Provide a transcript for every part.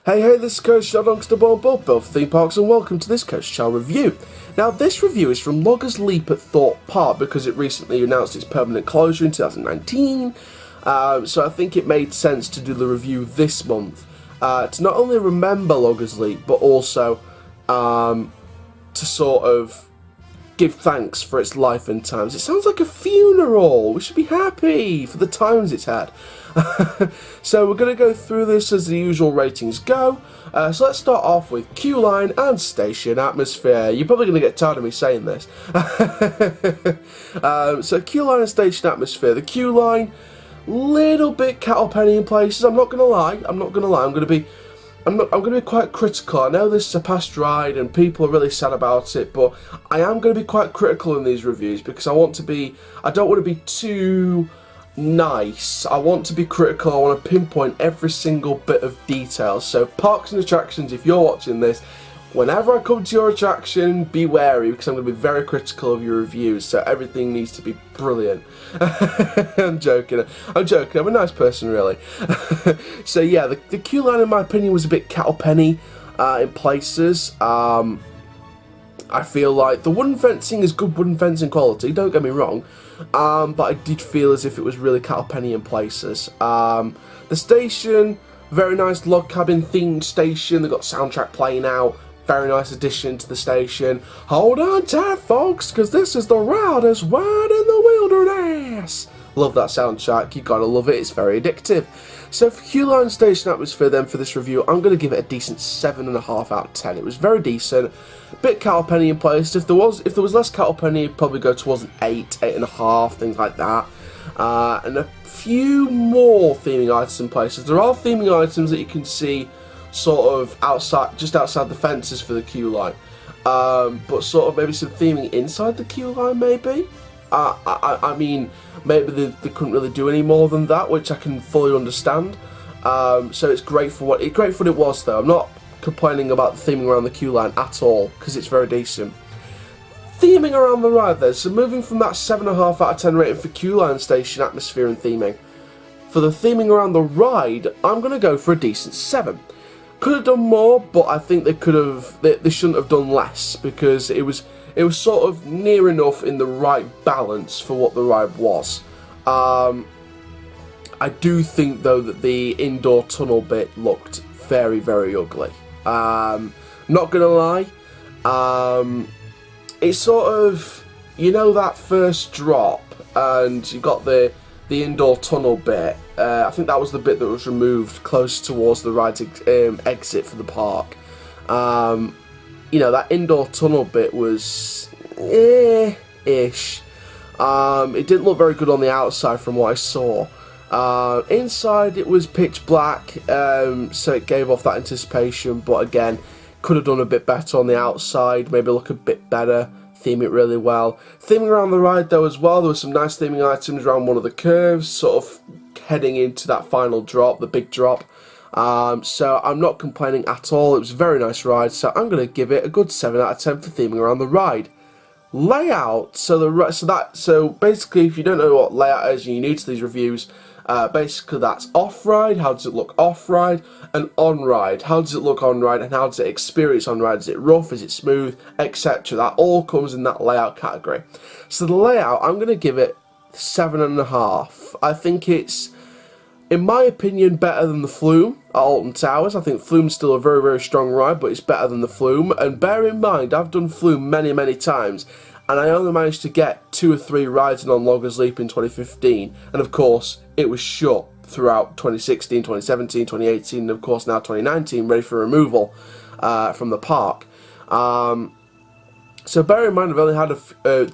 Hey, this is Coaster Chall Reviews, both theme parks, and welcome to this Coaster Chall Review. Now, this review is from Loggers Leap at Thorpe Park because it recently announced its permanent closure in 2019, so I think it made sense to do the review this month, to not only remember Loggers Leap, but also to sort of give thanks for its life and times. It sounds like a funeral. We should be happy for the times it's had. So we're going to go through this as the usual ratings go. So let's start off with queue line and station atmosphere. You're probably going to get tired of me saying this. So queue line and station atmosphere. The queue line, little bit cattle penny in places. I'm not going to lie. I'm going to be quite critical. I know this is a past ride and people are really sad about it, but I am going to be quite critical in these reviews because I don't want to be too nice. I want to be critical. I want to pinpoint every single bit of detail. So parks and attractions, if you're watching this, whenever I come to your attraction, be wary because I'm going to be very critical of your reviews, so everything needs to be brilliant. I'm joking. I'm a nice person, really. So yeah, the queue line in my opinion was a bit cattle penny in places. I feel like the wooden fencing is good wooden fencing quality, don't get me wrong, but I did feel as if it was really cattle penny in places. The station, very nice log cabin themed station. They've got soundtrack playing out. Very nice addition to the station. Hold on tight, folks, because this is the wildest ride in the wilderness. Love that soundtrack. You gotta love it. It's very addictive. So for queue line station atmosphere, then for this review, I'm gonna give it a decent 7.5 out of 10. It was very decent. Bit cattle penny in place. If there was less cattle penny, it'd probably go towards an 8, 8.5, things like that. And a few more theming items in places. There are theming items that you can see sort of just outside the fences for the queue line, but sort of maybe some theming inside the queue line, maybe. I mean, maybe they couldn't really do any more than that, which I can fully understand. So it's great for what it was, though. I'm not complaining about the theming around the queue line at all because it's very decent. Theming around the ride, then. So moving from that 7.5 out of 10 rating for queue line station atmosphere and theming, for the theming around the ride, I'm gonna go for a decent 7. Could have done more, but I think they shouldn't have done less because it was sort of near enough in the right balance for what the ride was. I do think though that the indoor tunnel bit looked very, very ugly. Not gonna lie, it's sort of, you know, that first drop and you got the indoor tunnel bit. I think that was the bit that was removed close towards the ride's exit for the park. You know, that indoor tunnel bit was ish. It didn't look very good on the outside from what I saw. Inside it was pitch black, so it gave off that anticipation, but again, could have done a bit better on the outside, maybe look a bit better. Theme it really well. Theming around the ride though as well, there were some nice theming items around one of the curves, sort of heading into that final drop, the big drop. So I'm not complaining at all. It was a very nice ride, so I'm going to give it a good 7 out of 10 for theming around the ride. Layout, so basically, if you don't know what layout is and you're new to these reviews, basically that's off-ride, how does it look off-ride, and on-ride, how does it look on-ride, and how does it experience on-ride, is it rough, is it smooth, etc. That all comes in that layout category. So the layout, I'm going to give it 7.5. I think it's, in my opinion, better than the Flume at Alton Towers. I think Flume's still a very, very strong ride, but it's better than the Flume. And bear in mind, I've done Flume many, many times, and I only managed to get 2 or 3 rides in on Loggers Leap in 2015. And of course, it was shut throughout 2016, 2017, 2018, and of course now 2019, ready for removal from the park. So bear in mind, I've only had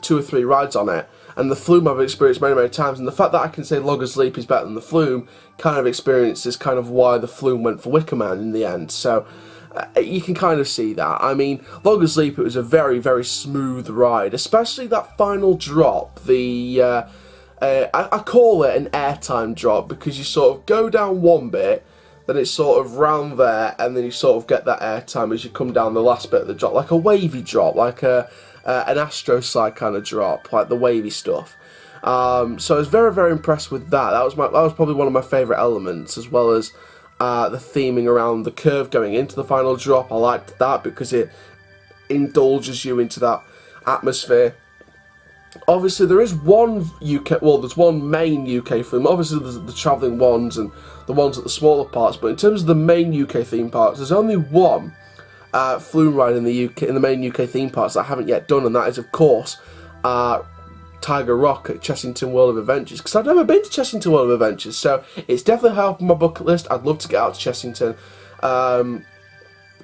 2 or 3 rides on it, and the Flume I've experienced many, many times, and the fact that I can say Loggers Leap is better than the Flume kind of experience is kind of why the Flume went for Wicker Man in the end. So you can kind of see that. I mean, Loggers Leap, it was a very, very smooth ride, especially that final drop. I call it an airtime drop because you sort of go down one bit, then it's sort of round there, and then you sort of get that airtime as you come down the last bit of the drop, like a wavy drop, like an Astro Slide kind of drop, like the wavy stuff. So I was very, very impressed with that. That was probably one of my favourite elements, as well as the theming around the curve going into the final drop. I liked that because it indulges you into that atmosphere. Obviously, there is one there's one main UK theme. Obviously, there's the travelling ones and the ones at the smaller parts. But in terms of the main UK theme parks, there's only one flume ride in the main UK theme parks that I haven't yet done, and that is, of course, Tiger Rock at Chessington World of Adventures, because I've never been to Chessington World of Adventures, so it's definitely high up on my bucket list. I'd love to get out to Chessington.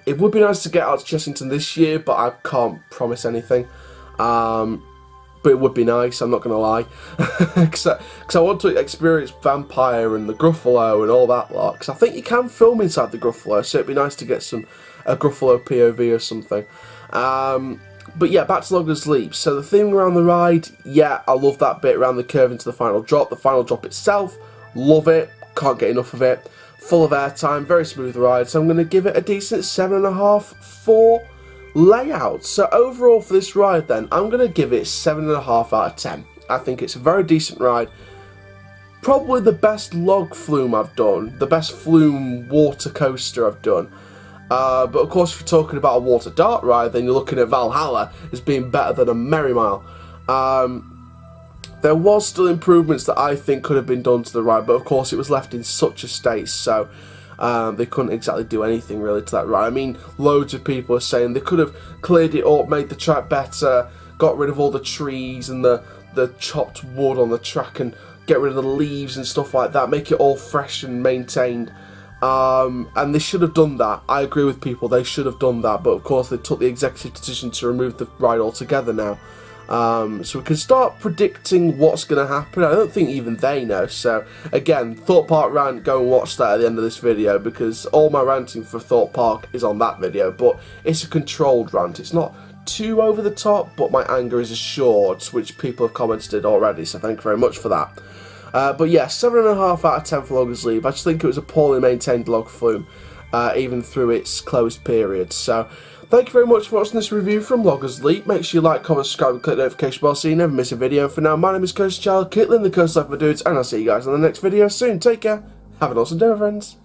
It would be nice to get out to Chessington this year, but I can't promise anything. But it would be nice, I'm not going to lie, because I want to experience Vampire and the Gruffalo and all that lot, because I think you can film inside the Gruffalo, so it'd be nice to get a Gruffalo POV or something. But yeah, back to Loggers Leap. So the theming around the ride, yeah, I love that bit around the curve into the final drop. The final drop itself, love it, can't get enough of it. Full of airtime, very smooth ride, so I'm going to give it a decent 7.5 for layout. So overall for this ride then, I'm going to give it 7.5 out of 10. I think it's a very decent ride. Probably the best log flume I've done, the best flume water coaster I've done. But of course, if you're talking about a water dart ride, then you're looking at Valhalla as being better than a Merry Mile. There was still improvements that I think could have been done to the ride, but of course it was left in such a state, so they couldn't exactly do anything really to that ride. I mean, loads of people are saying they could have cleared it up, made the track better, got rid of all the trees and the chopped wood on the track, and get rid of the leaves and stuff like that, make it all fresh and maintained. And they should have done that. I agree with people, they should have done that, but of course they took the executive decision to remove the ride altogether now. So we can start predicting what's going to happen. I don't think even they know. So again, Thorpe Park rant, go and watch that at the end of this video, because all my ranting for Thorpe Park is on that video, but it's a controlled rant. It's not too over the top, but my anger is assured, which people have commented already, so thank you very much for that. But yeah, 7.5 out of 10 for Loggers Leap. I just think it was a poorly maintained log flume, even through its closed period. So thank you very much for watching this review from Loggers Leap. Make sure you like, comment, subscribe, and click the notification bell so you never miss a video. For now, my name is Coaster Chall, Caitlin, the Coaster Life, my dudes, and I'll see you guys in the next video soon. Take care. Have an awesome day, my friends.